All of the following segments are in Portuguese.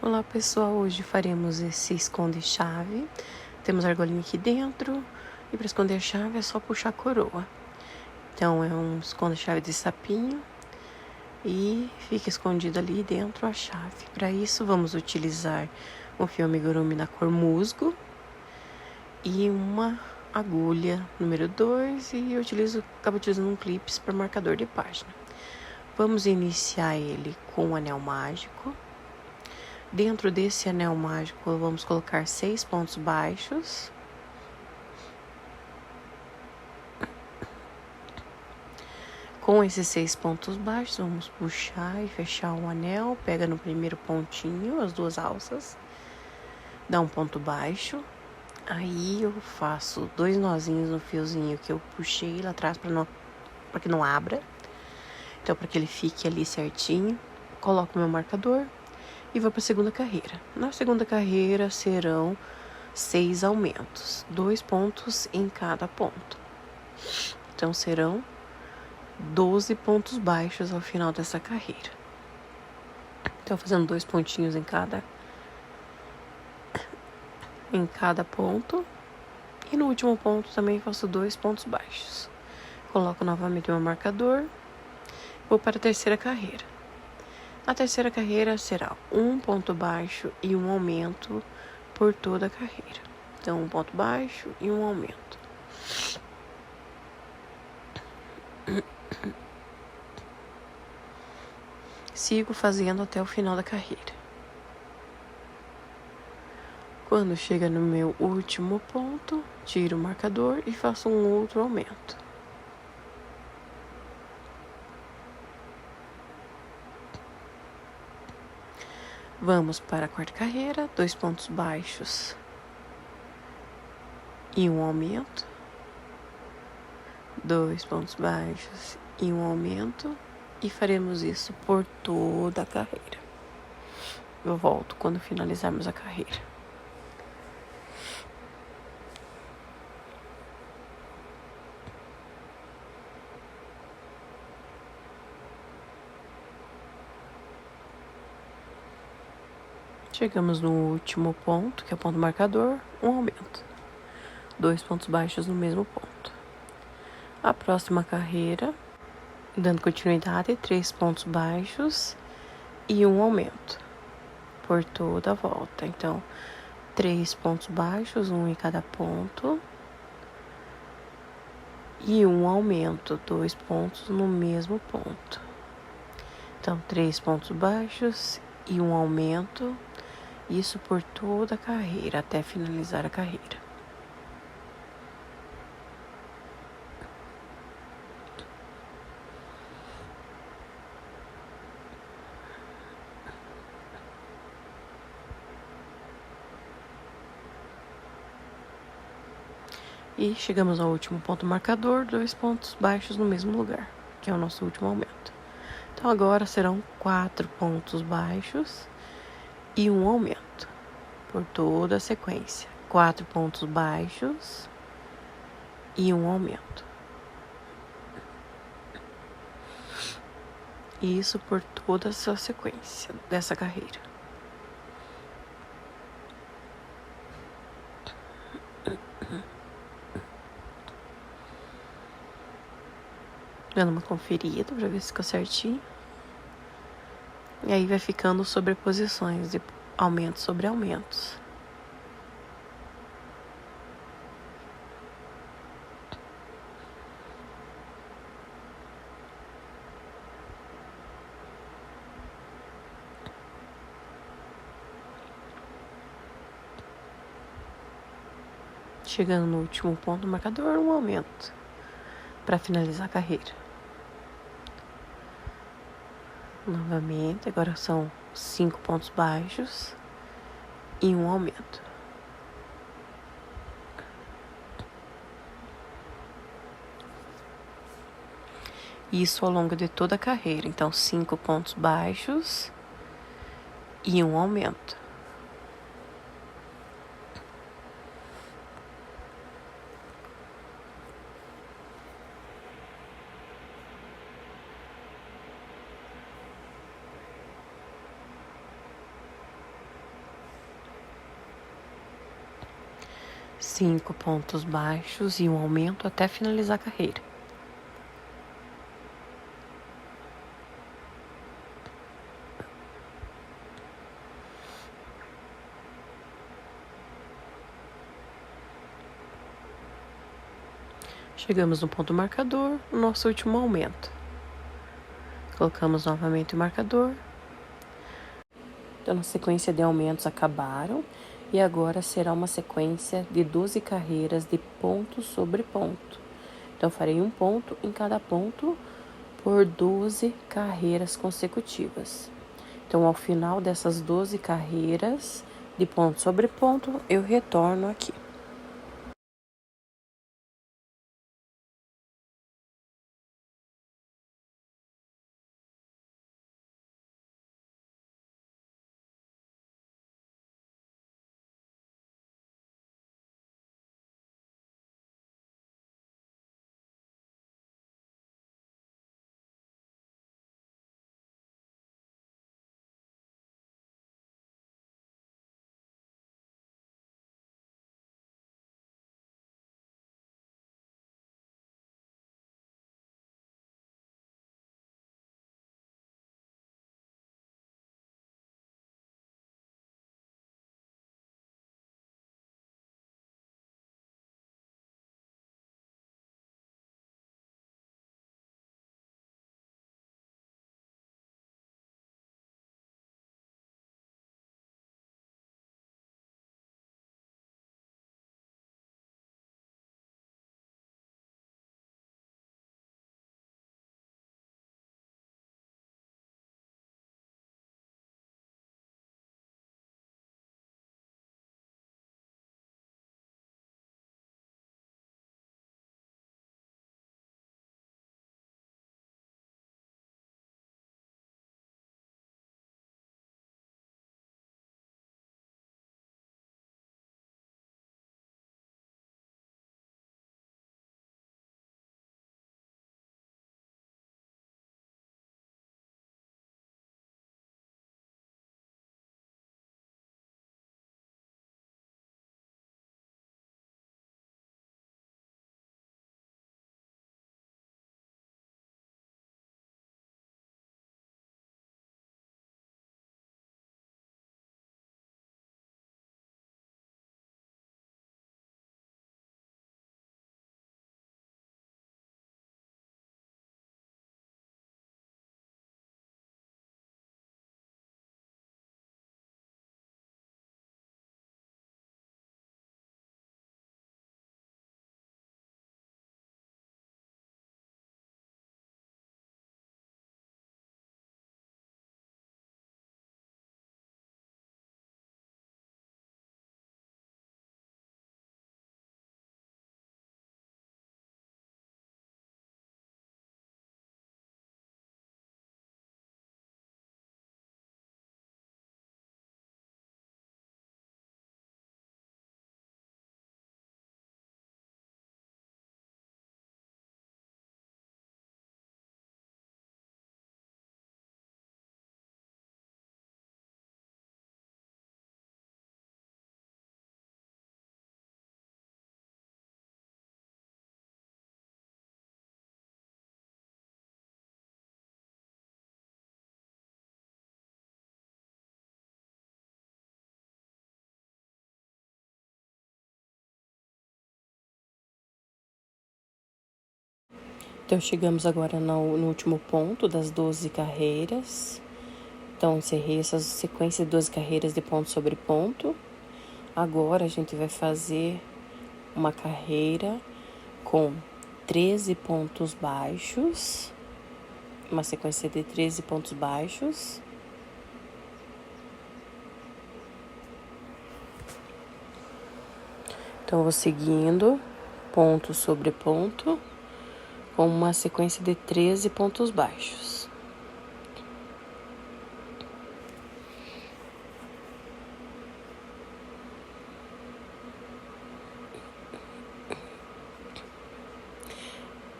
Olá pessoal, hoje faremos esse esconde-chave. Temos a argolinha aqui dentro e para esconder a chave é só puxar a coroa. Então é um esconde-chave de sapinho e fica escondido ali dentro a chave. Para isso vamos utilizar um fio amigurumi na cor musgo e uma agulha número 2 e eu acabo utilizando um clips para marcador de página. Vamos iniciar ele com um anel mágico. Dentro desse anel mágico, vamos colocar 6 pontos baixos. Com esses 6 pontos baixos, vamos puxar e fechar o anel. Pega no primeiro pontinho, as duas alças. Dá um ponto baixo. Aí eu faço 2 nozinhos no fiozinho que eu puxei lá atrás para que não abra. Então, para que ele fique ali certinho. Coloco meu marcador. E vou para a segunda carreira. Na segunda carreira serão 6 aumentos, 2 pontos em cada ponto. Então serão 12 pontos baixos ao final dessa carreira. Então fazendo 2 pontinhos em cada ponto. E no último ponto também faço 2 pontos baixos. Coloco novamente meu marcador. Vou para a terceira carreira. A terceira carreira será 1 ponto baixo e 1 aumento por toda a carreira. Então, 1 ponto baixo e 1 aumento. Sigo fazendo até o final da carreira. Quando chega no meu último ponto, tiro o marcador e faço um outro aumento. Vamos para a quarta carreira, 2 pontos baixos e 1 aumento. 2 pontos baixos e 1 aumento. E faremos isso por toda a carreira. Eu volto quando finalizarmos a carreira. Chegamos no último ponto, que é o ponto marcador, 1 aumento. 2 pontos baixos no mesmo ponto. A próxima carreira, dando continuidade, 3 pontos baixos e 1 aumento por toda a volta. Então, 3 pontos baixos, 1 em cada ponto. E 1 aumento, 2 pontos no mesmo ponto. Então, 3 pontos baixos e 1 aumento. Isso por toda a carreira, até finalizar a carreira. E chegamos ao último ponto marcador, 2 pontos baixos no mesmo lugar, que é o nosso último aumento. Então agora serão 4 pontos baixos e 1 aumento por toda a sequência. 4 pontos baixos e 1 aumento. Isso por toda essa sequência dessa carreira. Dando uma conferida para ver se ficou certinho. E aí vai ficando sobreposições de aumentos sobre aumentos. Chegando no último ponto do marcador, 1 aumento para finalizar a carreira. Novamente, agora são 5 pontos baixos e 1 aumento. Isso ao longo de toda a carreira. Então, 5 pontos baixos e 1 aumento. 5 pontos baixos e um aumento até finalizar a carreira. Chegamos no ponto marcador, nosso último aumento. Colocamos novamente o marcador. Então, a sequência de aumentos acabaram e agora será uma sequência de 12 carreiras de ponto sobre ponto. Então, farei um ponto em cada ponto por 12 carreiras consecutivas. Então, ao final dessas 12 carreiras de ponto sobre ponto, eu retorno aqui. Então, chegamos agora no último ponto das 12 carreiras. Então, encerrei essa sequência de 12 carreiras de ponto sobre ponto. Agora, a gente vai fazer uma carreira com 13 pontos baixos. Uma sequência de 13 pontos baixos. Então, vou seguindo ponto sobre ponto, com uma sequência de 13 pontos baixos.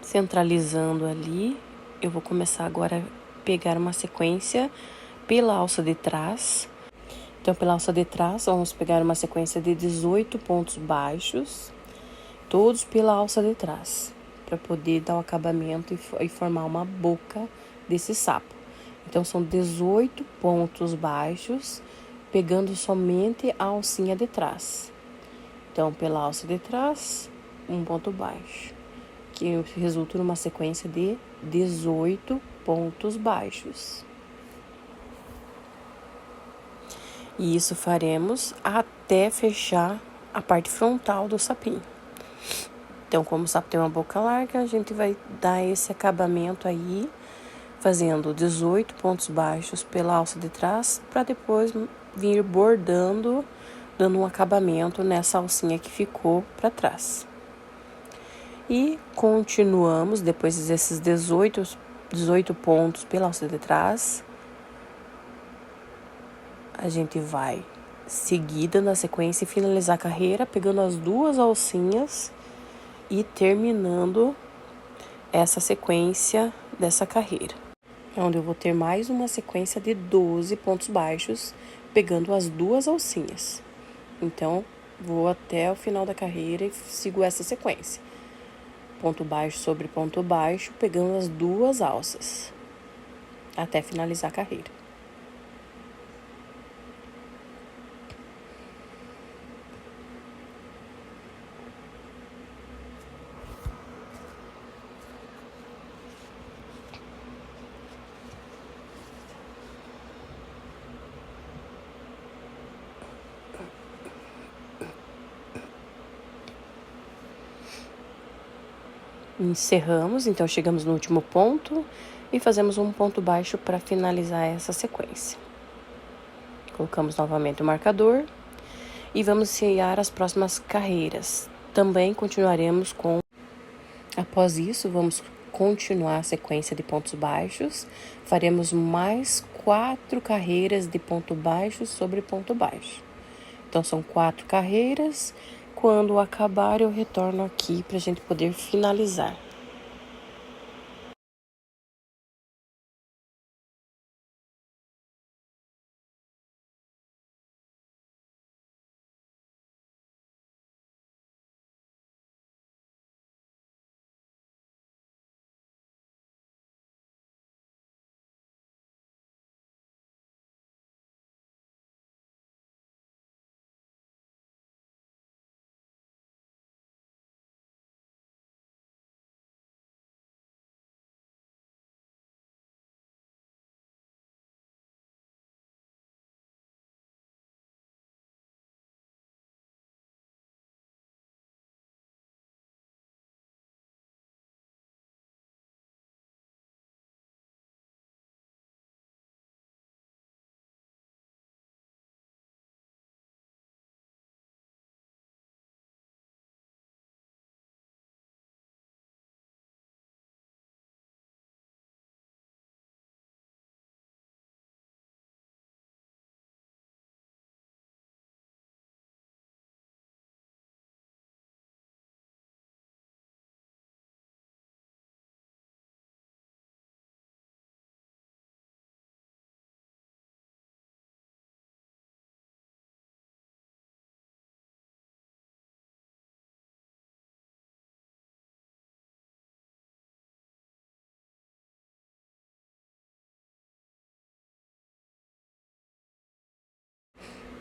Centralizando ali, eu vou começar agora a pegar uma sequência pela alça de trás. Então, pela alça de trás, vamos pegar uma sequência de 18 pontos baixos, todos pela alça de trás, para poder dar o acabamento e formar uma boca desse sapo. Então, são 18 pontos baixos, pegando somente a alcinha de trás. Então, pela alça de trás, um ponto baixo, que resulta numa sequência de 18 pontos baixos. E isso faremos até fechar a parte frontal do sapinho. Então, como o sapo tem uma boca larga, a gente vai dar esse acabamento aí, fazendo 18 pontos baixos pela alça de trás, para depois vir bordando, dando um acabamento nessa alcinha que ficou para trás. E continuamos, depois desses 18 pontos pela alça de trás, a gente vai seguir dando a sequência e finalizar a carreira, pegando as duas alcinhas e terminando essa sequência dessa carreira, onde eu vou ter mais uma sequência de 12 pontos baixos, pegando as duas alcinhas. Então, vou até o final da carreira e sigo essa sequência. Ponto baixo sobre ponto baixo, pegando as duas alças, até finalizar a carreira. Encerramos, então chegamos no último ponto e fazemos um ponto baixo para finalizar essa sequência. Colocamos novamente o marcador e vamos iniciar as próximas carreiras. Também continuaremos com... Após isso, vamos continuar a sequência de pontos baixos. Faremos mais 4 carreiras de ponto baixo sobre ponto baixo. Então, são 4 carreiras. Quando acabar, eu retorno aqui para a gente poder finalizar.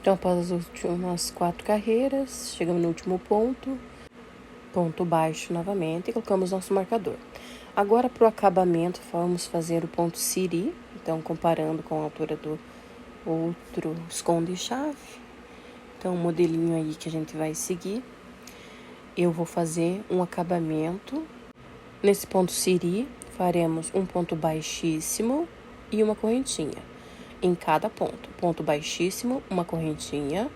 Então, após as últimas 4 carreiras, chegamos no último ponto, ponto baixo novamente, e colocamos nosso marcador. Agora, para o acabamento, vamos fazer o ponto siri, então, comparando com a altura do outro esconde-chave. Então, o modelinho aí que a gente vai seguir, eu vou fazer um acabamento. Nesse ponto siri, faremos um ponto baixíssimo e uma correntinha em cada ponto. Ponto baixíssimo, uma correntinha.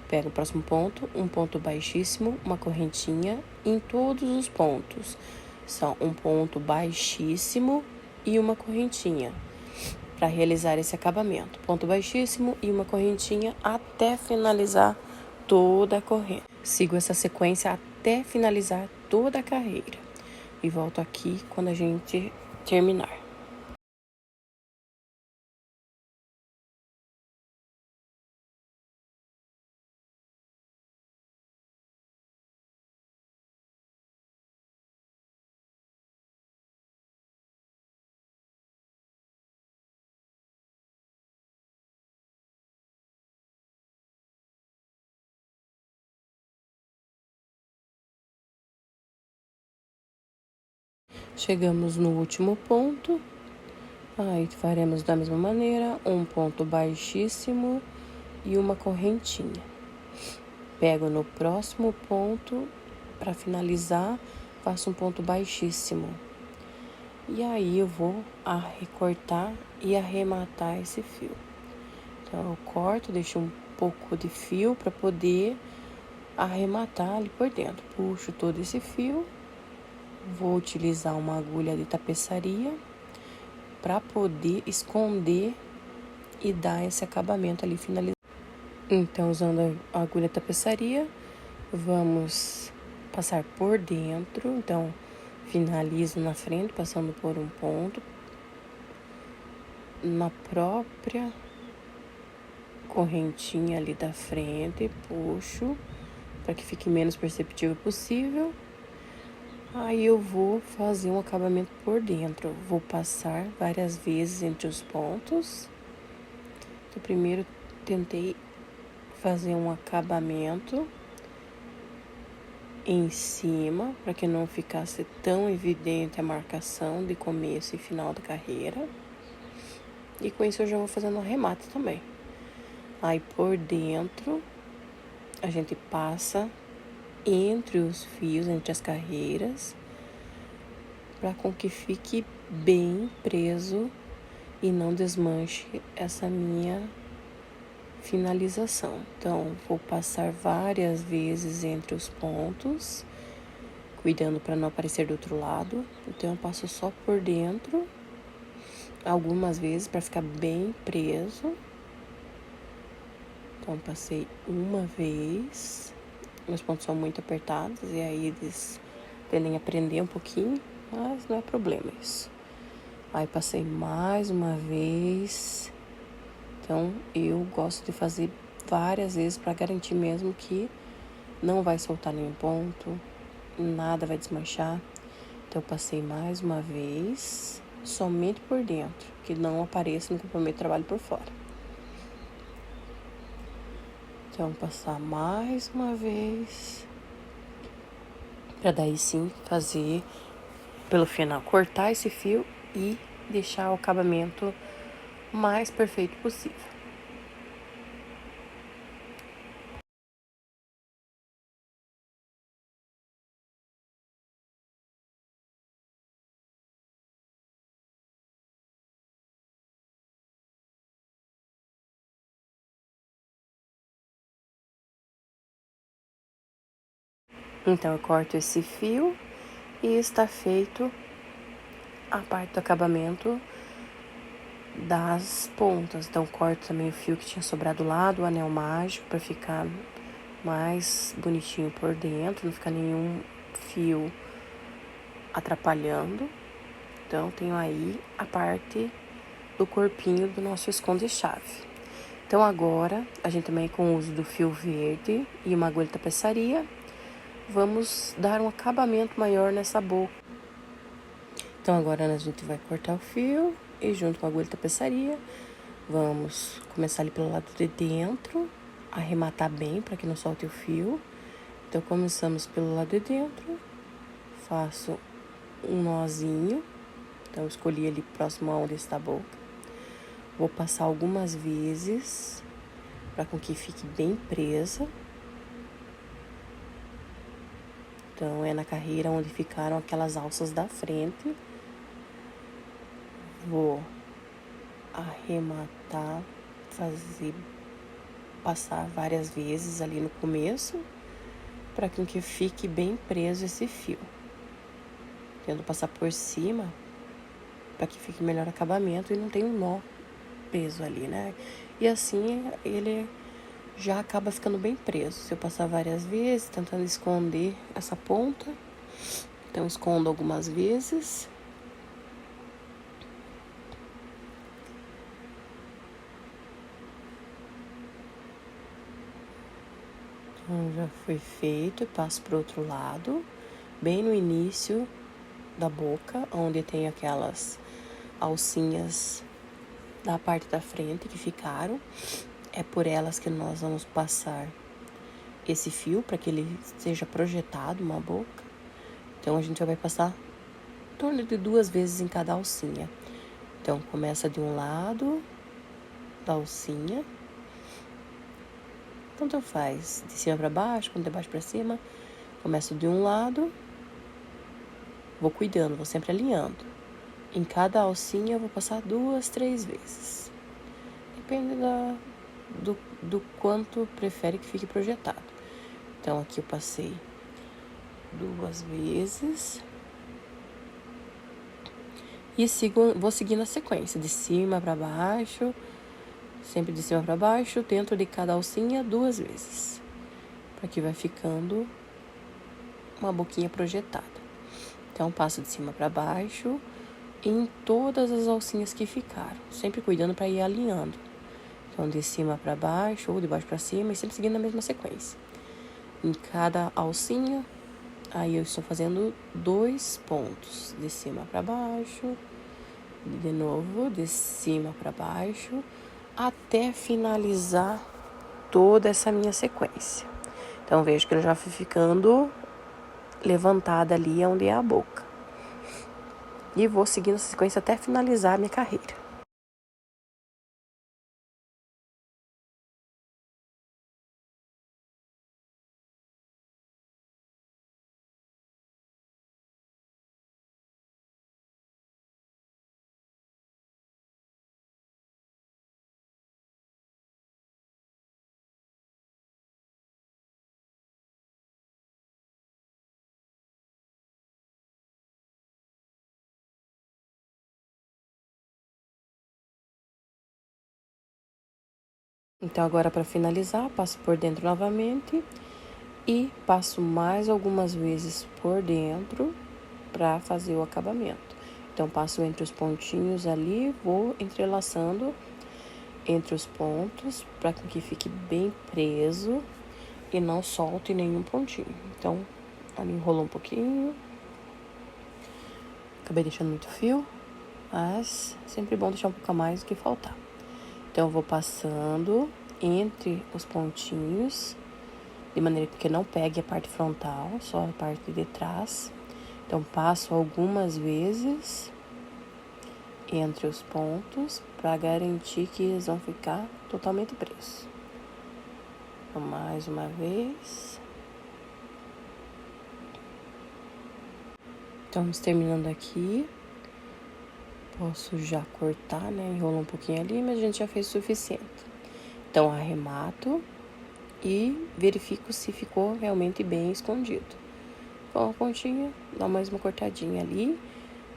Pega o próximo ponto, um ponto baixíssimo, uma correntinha em todos os pontos. São um ponto baixíssimo e uma correntinha para realizar esse acabamento. Ponto baixíssimo e uma correntinha até finalizar toda a corrente. Sigo essa sequência até finalizar toda a carreira. E volto aqui quando a gente terminar. Chegamos no último ponto, aí faremos da mesma maneira, um ponto baixíssimo e uma correntinha. Pego no próximo ponto, para finalizar, faço um ponto baixíssimo. E aí eu vou recortar e arrematar esse fio. Então eu corto, deixo um pouco de fio para poder arrematar ali por dentro. Puxo todo esse fio, vou utilizar uma agulha de tapeçaria para poder esconder e dar esse acabamento ali finalizado. Então, usando a agulha tapeçaria, vamos passar por dentro. Então, finalizo na frente, passando por um ponto. Na própria correntinha ali da frente, puxo para que fique menos perceptível possível. Aí eu vou fazer um acabamento por dentro. Vou passar várias vezes entre os pontos. Então, primeiro tentei fazer um acabamento em cima, para que não ficasse tão evidente a marcação de começo e final da carreira. E com isso eu já vou fazendo um arremate também. Aí por dentro, a gente passa entre os fios, entre as carreiras, para com que fique bem preso e não desmanche essa minha finalização. Então, vou passar várias vezes entre os pontos, cuidando para não aparecer do outro lado. Então, eu passo só por dentro, algumas vezes, para ficar bem preso. Então, passei uma vez. Meus pontos são muito apertados e aí eles tendem a prender um pouquinho, mas não é problema isso. Aí, passei mais uma vez. Então, eu gosto de fazer várias vezes para garantir mesmo que não vai soltar nenhum ponto, nada vai desmanchar. Então, eu passei mais uma vez, somente por dentro, que não apareça no comprometo de trabalho por fora. Então, passar mais uma vez, para daí sim fazer pelo final, cortar esse fio e deixar o acabamento mais perfeito possível. Então, eu corto esse fio e está feito a parte do acabamento das pontas. Então, corto também o fio que tinha sobrado lá do anel mágico para ficar mais bonitinho por dentro, não ficar nenhum fio atrapalhando. Então, tenho aí a parte do corpinho do nosso esconde-chave. Então, agora, a gente também com o uso do fio verde e uma agulha de tapeçaria, vamos dar um acabamento maior nessa boca. Então, agora a gente vai cortar o fio e junto com a agulha de tapeçaria, vamos começar ali pelo lado de dentro, arrematar bem para que não solte o fio. Então, começamos pelo lado de dentro, faço um nozinho. Então, escolhi ali próximo aonde está a boca. Vou passar algumas vezes para com que fique bem presa. Então, é na carreira onde ficaram aquelas alças da frente. Vou arrematar, passar várias vezes ali no começo, para que fique bem preso esse fio. Tento passar por cima, para que fique melhor acabamento e não tenha um nó preso ali, né? E assim ele já acaba ficando bem preso. Se eu passar várias vezes, tentando esconder essa ponta, então escondo algumas vezes. Então, já foi feito, passo para o outro lado, bem no início da boca, onde tem aquelas alcinhas da parte da frente que ficaram. É por elas que nós vamos passar esse fio, para que ele seja projetado uma boca. Então, a gente já vai passar torno de 2 vezes em cada alcinha. Então, começa de um lado da alcinha. Tanto faz, de cima para baixo, quanto de baixo para cima. Começo de um lado, vou cuidando, vou sempre alinhando. Em cada alcinha eu vou passar 2, 3 vezes. Depende do quanto prefere que fique projetado. Então, aqui eu passei 2 vezes. E vou seguindo a sequência, de cima para baixo, sempre de cima para baixo, dentro de cada alcinha 2 vezes. Aqui vai ficando uma boquinha projetada. Então, passo de cima para baixo em todas as alcinhas que ficaram, sempre cuidando para ir alinhando. Então, de cima para baixo ou de baixo para cima, e sempre seguindo a mesma sequência. Em cada alcinha, aí eu estou fazendo 2 pontos, de cima para baixo, de novo, de cima para baixo, até finalizar toda essa minha sequência. Então, vejo que ela já foi ficando levantada ali onde é a boca. E vou seguindo essa sequência até finalizar a minha carreira. Então, agora para finalizar, passo por dentro novamente e passo mais algumas vezes por dentro para fazer o acabamento. Então, passo entre os pontinhos ali, vou entrelaçando entre os pontos para que fique bem preso e não solte nenhum pontinho. Então, ali enrolou um pouquinho. Acabei deixando muito fio, mas sempre bom deixar um pouco a mais do que faltar. Então, eu vou passando entre os pontinhos, de maneira que não pegue a parte frontal, só a parte de trás. Então, passo algumas vezes entre os pontos para garantir que eles vão ficar totalmente presos. Então, mais uma vez. Estamos terminando aqui. Posso já cortar, né? Enrola um pouquinho ali, mas a gente já fez o suficiente. Então, arremato e verifico se ficou realmente bem escondido. Com a pontinha, dá mais uma cortadinha ali,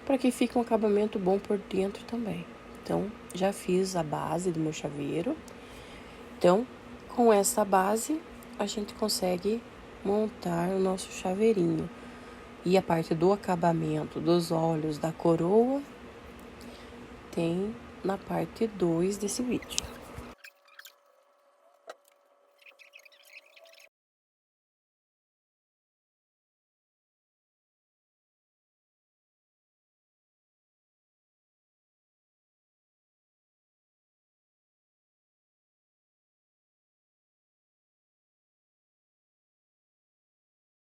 para que fique um acabamento bom por dentro também. Então, já fiz a base do meu chaveiro. Então, com essa base, a gente consegue montar o nosso chaveirinho. E a parte do acabamento, dos olhos, da coroa, tem na parte 2 desse vídeo.